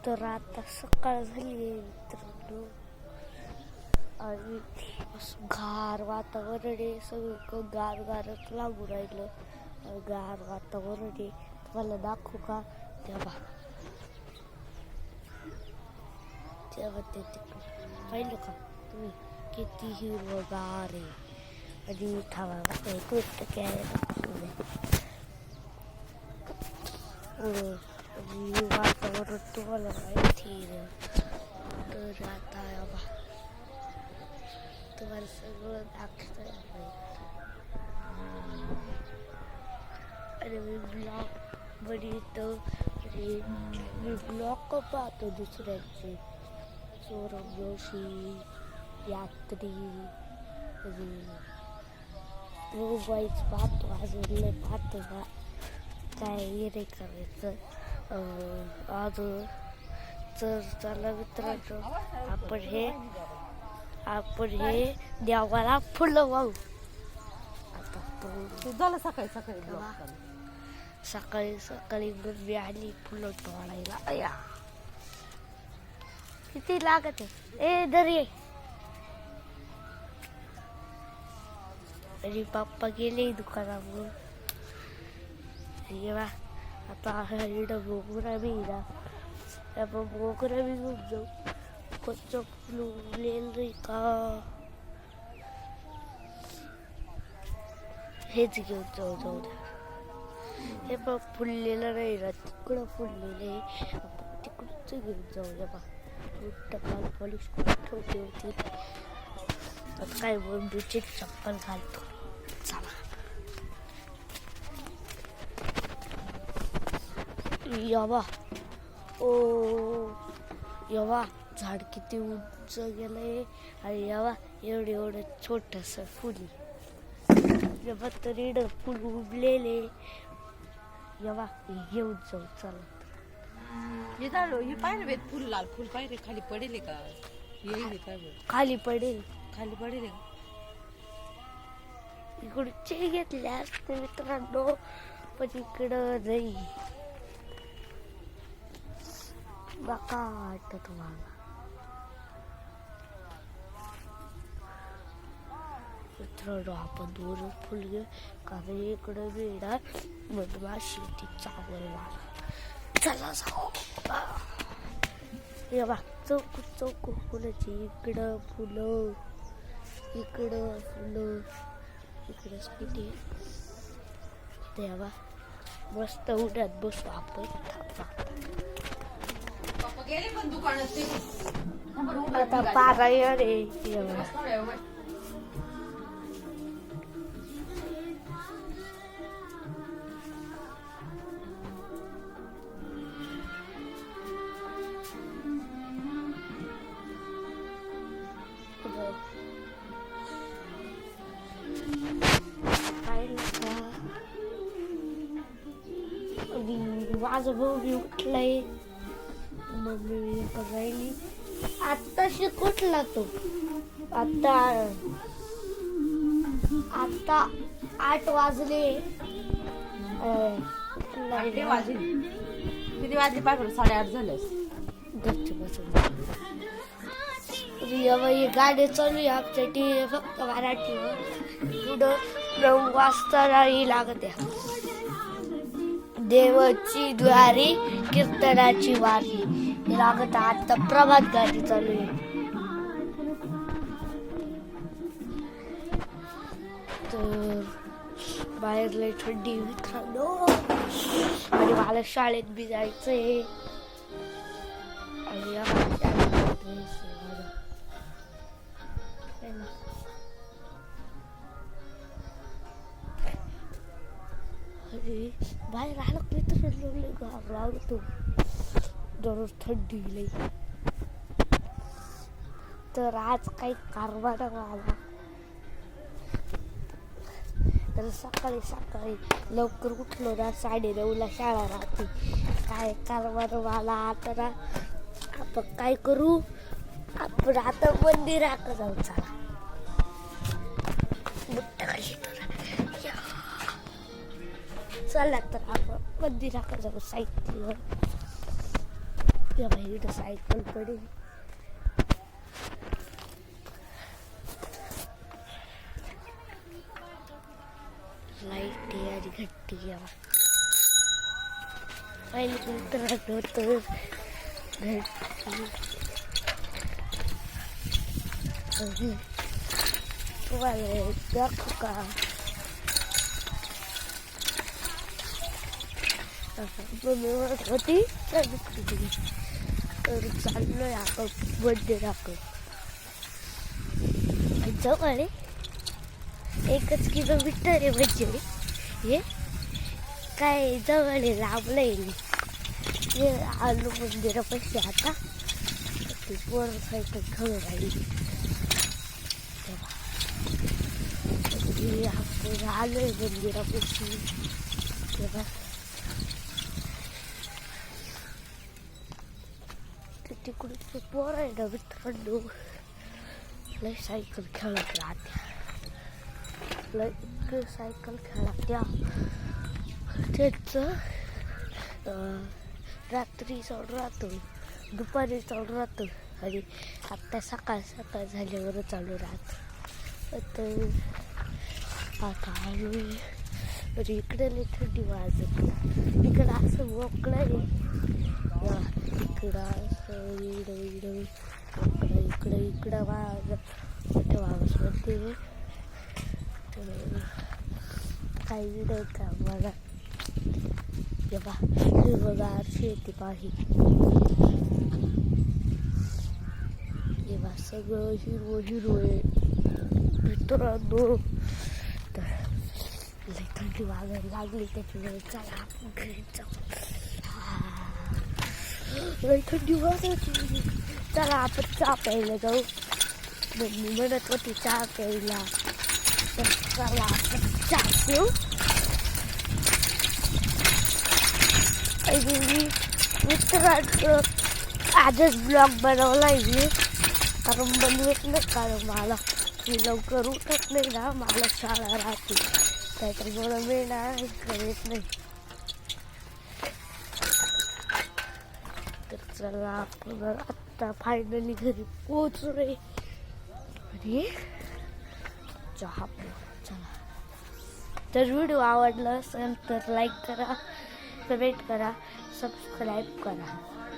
तर आता सकाळ झाली आहे मित्रांनो आणि असं गार वातावरण आहे. सगळं गार गारच लागू राहिलं. गार वातावरण आहे. तुम्हाला दाखवू का? तेव्हा ते तिकडं पाहिलं का तुम्ही किती हिरवगार आहे. आणि थांबा गोष्ट काय वातावरण तुम्हाला माहिती तर आता तुम्हाला सगळं दाखवत आणि मी ब्लॉग बनवतो आणि मी ब्लॉग पाहतो दुसऱ्यांचे. सौरभ जोशी, यात्री मोबाईल्स पाहतो. अजून नाही पाहतो का काय हे नाही करायचं. अजून तर चला मित्रांनो आपण हे देवाला फुलं वाहू. आता झालं सकाळी सकाळी मम्मी आली फुलं तोडायला. अया किती लागत आहे. ए दरी आणि पप्पा गेले दुकानावर. आता मोगरा बी ना आपण मोगरा बी घेऊन जाऊ. कोणतं फुललेलं का हेच घेऊन जाऊ द्या. हे पण फुललेलं नाही ना, तिकडं फुललेलं आहे. आपण तिकडच घेऊन जाऊ द्या. बा टपाल पॉलिश करून ठेवली होती. आता काय बंधूची चप्पल घालतो. चला यवा यवा झाड किती उंच गेलंय. आणि यवा एवढं छोटस फुली यवा तरी फुल उगलेले. यवा घेऊन जाऊ चला. हे झालं हे पाहिजे फुल लाल फुल पाहिजे खाली पडेल का? येईल काय खाली पडेल का इकडचे घेतले असते मित्रांनो, पण इकडं नाही. बघा वाटत तुम्हाला मित्रांनो, आपण दोन फुल घेऊ कारण इकडं मिळणार मधमाशी ती चावल मला. चला जाऊ. हे बघ चौक फुलाची. इकडं फुलं इकडं किती तेव्हा मस्त उड्यात बसू आपण. आता पारायण आहे. माझं भाऊ बी उठलाय. मम्मी राहिली. आत्ताशी कुठला तो? आता 8 वाजले. किती वाजले पाहिजे? 8:30 झाले. गाडी चालू आहे आमच्यासाठी फक्त मराठीवर. पुढं 9 वाजता नाही लागत आहे. देवाची द्वारी कीर्तनाची वारी लागत. आता प्रभात गाडी चालू आहे. तर बाहेर लय थंडी मित्रांनो आणि मला शाळेत बी जायचंय. आणि बाहेर आलं मित्रांनो घाबरतो. दररोज थंडी लई. तर आज काही कारभार आला. तर सकाळी लवकर उठलो ना 9:30ला शाळा राहते. काय कारभार मला. तर आपण काय करू? आपण आता मंदिराकडे जाऊ. चला चला तर आपण मंदिराकडे जाऊ. साहित्य या भाई इथं सायकल पडेल. लाईट आहे आणि घट्टी घ्यावा. पहिले मित्रांनो तर घट्टी तुम्हाला दाखवू का? होती तर चाललोय आपण बर्थडे दाखव. जवळ एकच किलोमीटर आहे म्हणजे हे काय जवळ आहे, लांबलं आहे. हे आलो मंदिरापाशी. आता ती पोरं सायकल खेळून राहिली. आपण आलोय मंदिरापाशी. तेव्हा तिकडे पोरं आहे ना मित्रांनो, लय सायकल खेळत राहत्या. लय सायकल खेळत्या. त्यांचं रात्री चालू राहतं, दुपारी चालू राहतं आणि आत्ता सकाळ सकाळ झाल्यावर चालू राहतं. तर आता आलोय आणि इकडे लई थंडी वाजत. इकडं असं मोकळं आहे, इकडं असं इकडं इकडं मोठ्या वावसमध्ये काही नाही का मला. हे बघा शेती पाही. हे बघा सगळं हिरवं हिरवं आहे मित्रांनो. तर लई थंडी वाजायला लागली त्याच्यामुळे चला आपण घरी जाऊ. लई थंडी वाजायची. चला आपण चहा प्यायला जाऊ. मम्मी म्हणत होती चहा प्यायला, तर चला आपण चहा पिऊ. मित्रांनो आजच ब्लॉग बनवला आहे, कारण बनवत नाही, कारण मला मी लवकर उठत नाही ना, मला शाळा राहते त्याच्यामुळं मी नाही करत नाही. तर चला आपण आत्ता फायनली घरी पोहोचू रे आणि चहा पिऊ. चला, तर व्हिडिओ आवडला असेल तर लाईक करा, कमेंट करा, सबस्क्राईब करा.